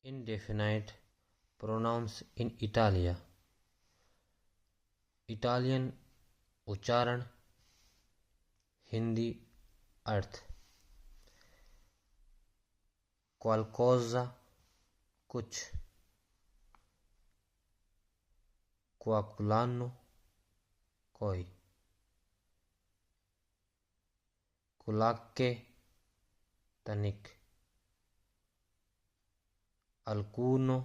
Indefinite pronouns in Italia. Italian उच्चारण, हिंदी अर्थ। qualcosa कुछ, qualcuno कोई, qualche तनिक, alcuno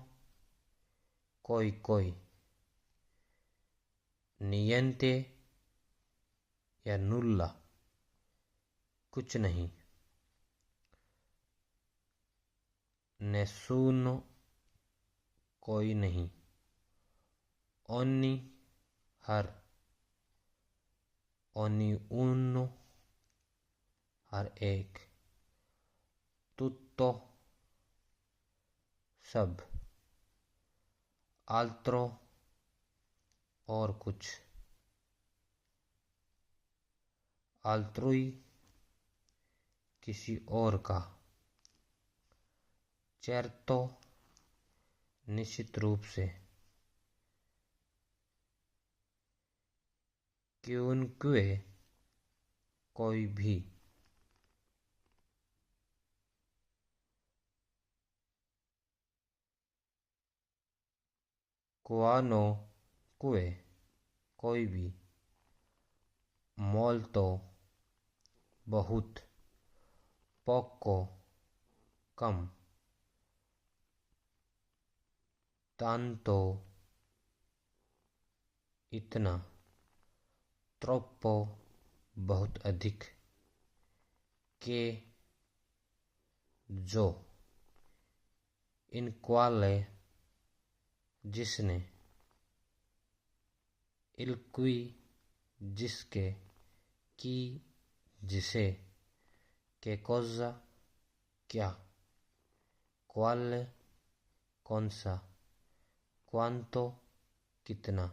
कोई कोई, niente या nulla कुछ नहीं, nessuno कोई नहीं, ogni हर, ognuno हर एक, tutto सब, altro और कुछ, altrui किसी और का, certo निश्चित रूप से, chiunque कोई भी, qualunque कोई भी, molto बहुत, poco कम, tanto इतना, troppo बहुत अधिक, के जो, in quale जिसने, il cui जिसके, की जिसे, che cosa क्या, quale कौन सा, quanto कितना।